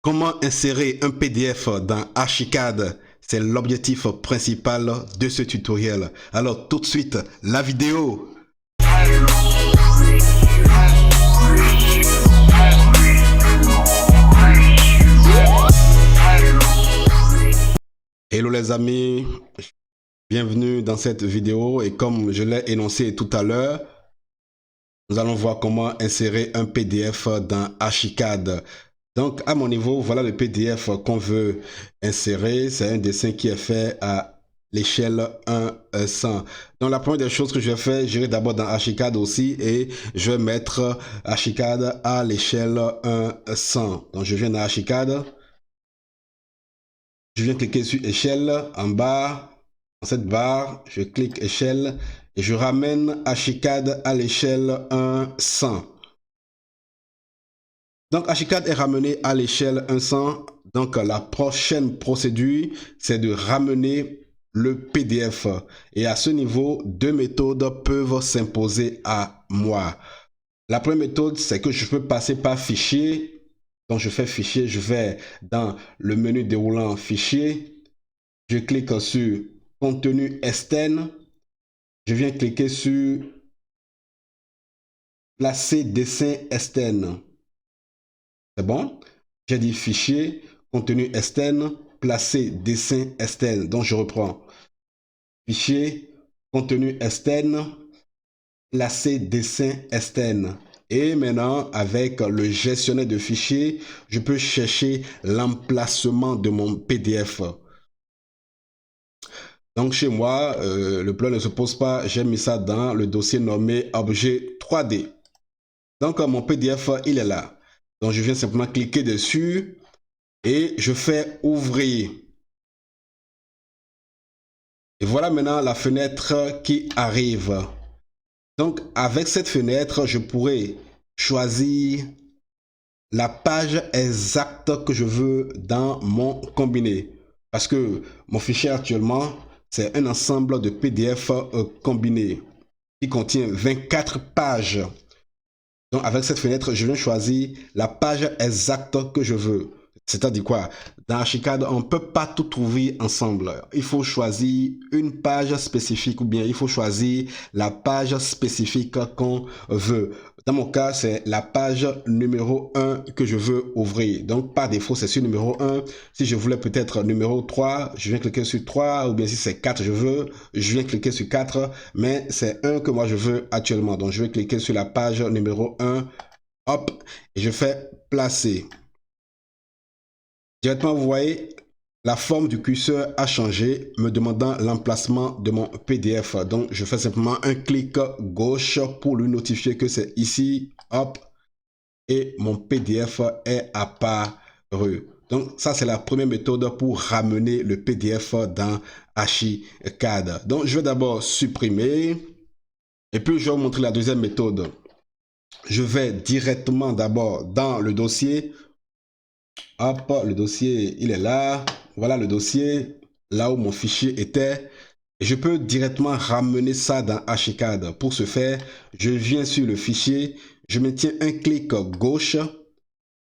Comment insérer un PDF dans Archicad? C'est l'objectif principal de ce tutoriel. Alors tout de suite, la vidéo. Hello les amis, bienvenue dans cette vidéo et comme je l'ai énoncé tout à l'heure, nous allons voir comment insérer un PDF dans Archicad. Donc à mon niveau, voilà le PDF qu'on veut insérer. C'est un dessin qui est fait à l'échelle 1:100. Donc la première des choses que je vais faire, j'irai d'abord dans Archicad aussi et je vais mettre Archicad à l'échelle 1:100. Donc je viens dans Archicad. Je viens cliquer sur échelle en bas, dans cette barre, je clique échelle et je ramène Archicad à l'échelle 1:100. Donc Archicad est ramené à l'échelle 1:100. Donc la prochaine procédure, c'est de ramener le PDF. Et à ce niveau, deux méthodes peuvent s'imposer à moi. La première méthode, c'est que je peux passer par fichier. Donc je fais fichier, je vais dans le menu déroulant fichier, je clique sur contenu externe, je viens cliquer sur placer dessin externe. C'est bon? J'ai dit fichier, contenu externe, placer dessin externe. Donc je reprends. Fichier, contenu externe, placer dessin externe. Et maintenant, avec le gestionnaire de fichiers, je peux chercher l'emplacement de mon PDF. Donc chez moi, le problème ne se pose pas. J'ai mis ça dans le dossier nommé objet 3D. Donc mon PDF, il est là. Donc je viens simplement cliquer dessus et je fais ouvrir. Et voilà maintenant la fenêtre qui arrive. Donc avec cette fenêtre, je pourrais choisir la page exacte que je veux dans mon combiné. Parce que mon fichier actuellement, c'est un ensemble de PDF combiné qui contient 24 pages. Donc avec cette fenêtre, je viens choisir la page exacte que je veux. C'est-à-dire quoi? Dans Archicad, on ne peut pas tout trouver ensemble. Il faut choisir une page spécifique ou bien il faut choisir la page spécifique qu'on veut. Dans mon cas, c'est la page numéro 1 que je veux ouvrir. Donc, par défaut, c'est sur numéro 1. Si je voulais peut-être numéro 3, je viens cliquer sur 3. Ou bien si c'est 4, je viens cliquer sur 4. Mais c'est 1 que moi je veux actuellement. Donc, je vais cliquer sur la page numéro 1. Hop, et je fais placer. Directement, vous voyez, la forme du curseur a changé, me demandant l'emplacement de mon PDF. Donc, je fais simplement un clic gauche pour lui notifier que c'est ici. Hop, et mon PDF est apparu. Donc, ça, c'est la première méthode pour ramener le PDF dans Archicad. Donc, je vais d'abord supprimer. Et puis, je vais vous montrer la deuxième méthode. Je vais directement d'abord dans le dossier. Hop, le dossier, il est là. Voilà le dossier, là où mon fichier était. Et je peux directement ramener ça dans Archicad. Pour ce faire, je viens sur le fichier, je maintiens un clic gauche,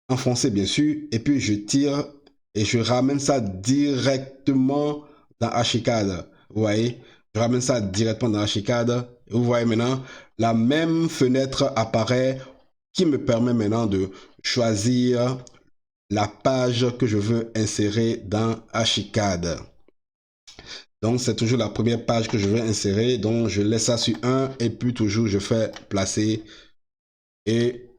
enfoncé bien sûr, et puis je tire et je ramène ça directement dans Archicad. Vous voyez, je ramène ça directement dans Archicad. Et vous voyez maintenant, la même fenêtre apparaît qui me permet maintenant de choisir la page que je veux insérer dans Archicad. Donc, c'est toujours la première page que je veux insérer. Donc, je laisse ça sur 1 et puis toujours je fais placer et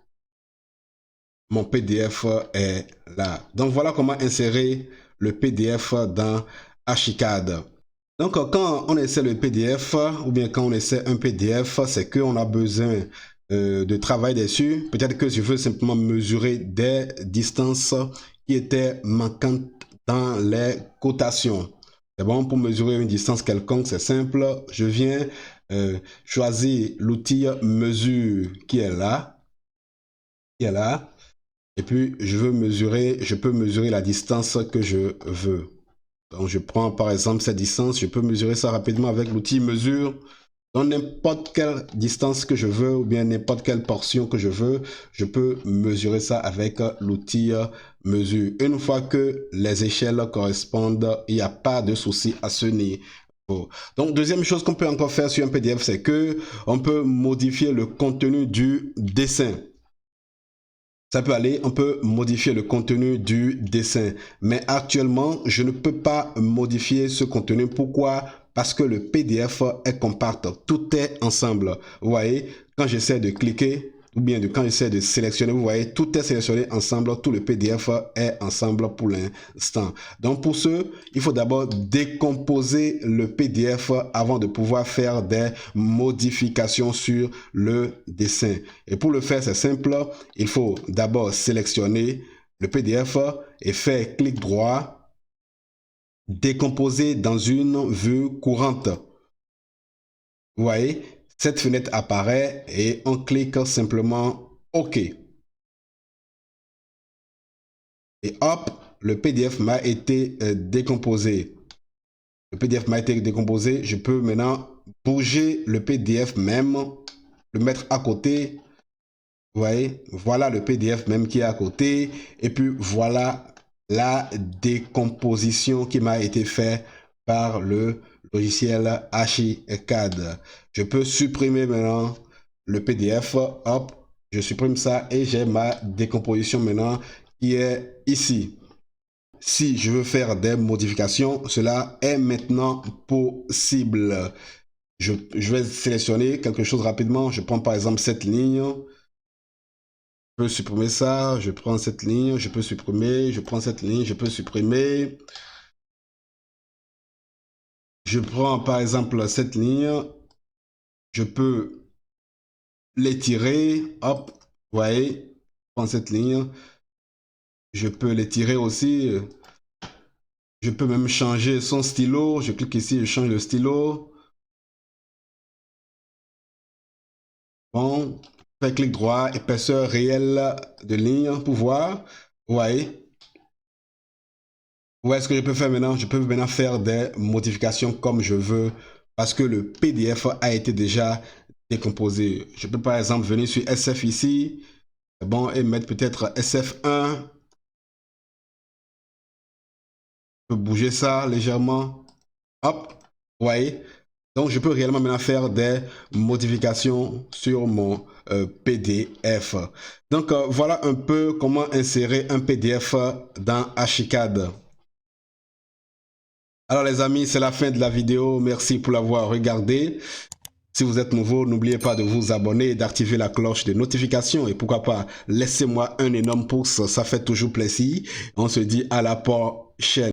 mon PDF est là. Donc, voilà comment insérer le PDF dans Archicad. Donc, quand on essaie le PDF ou bien quand on essaie un PDF, c'est qu'on a besoin de travail dessus. Peut-être que je veux simplement mesurer des distances qui étaient manquantes dans les cotations. C'est bon, pour mesurer une distance quelconque, c'est simple. Je viens choisir l'outil mesure qui est là. Et puis, je peux mesurer la distance que je veux. Donc, je prends par exemple cette distance. Je peux mesurer ça rapidement avec l'outil mesure. dans n'importe quelle distance que je veux ou bien n'importe quelle portion que je veux, je peux mesurer ça avec l'outil mesure. Une fois que les échelles correspondent, il n'y a pas de souci à ce niveau. Donc, deuxième chose qu'on peut encore faire sur un PDF, c'est que on peut modifier le contenu du dessin. Ça peut aller, on peut modifier le contenu du dessin. Mais actuellement, je ne peux pas modifier ce contenu. Pourquoi? Parce que le PDF est compact. Tout est ensemble. Vous voyez, quand j'essaie de cliquer, ou bien quand j'essaie de sélectionner, vous voyez, tout est sélectionné ensemble. Tout le PDF est ensemble pour l'instant. Donc pour ce, il faut d'abord décomposer le PDF avant de pouvoir faire des modifications sur le dessin. Et pour le faire, c'est simple. Il faut d'abord sélectionner le PDF et faire clic droit, décomposer dans une vue courante. Vous voyez, cette fenêtre apparaît et on clique simplement OK. Et hop, le PDF m'a été décomposé. Le PDF m'a été décomposé. Je peux maintenant bouger le PDF même, le mettre à côté. Vous voyez, voilà le PDF même qui est à côté. Et puis voilà la décomposition qui m'a été faite par le logiciel Archicad. Je peux supprimer maintenant le PDF. Hop, je supprime ça et j'ai ma décomposition maintenant qui est ici. Si je veux faire des modifications, cela est maintenant possible. Je vais sélectionner quelque chose rapidement. Je prends par exemple cette ligne. Je peux supprimer ça, je prends cette ligne, je peux supprimer, je prends cette ligne, je peux supprimer. Je prends par exemple cette ligne, je peux l'étirer, hop, vous voyez, je prends cette ligne, je peux l'étirer aussi. Je peux même changer son stylo, je clique ici, je change le stylo. Bon, fais clic droit, épaisseur réelle de ligne pour voir, vous voyez. Où est-ce que je peux faire maintenant? Je peux maintenant faire des modifications comme je veux parce que le PDF a été déjà décomposé. Je peux par exemple venir sur SF ici, bon, et mettre peut-être SF1. Je peux bouger ça légèrement. Hop, vous voyez? Donc, je peux réellement maintenant faire des modifications sur mon PDF. Donc, voilà un peu comment insérer un PDF dans Archicad. Alors les amis, c'est la fin de la vidéo. Merci pour l'avoir regardé. Si vous êtes nouveau, n'oubliez pas de vous abonner et d'activer la cloche de notification. Et pourquoi pas, laissez-moi un énorme pouce, ça fait toujours plaisir. On se dit à la prochaine.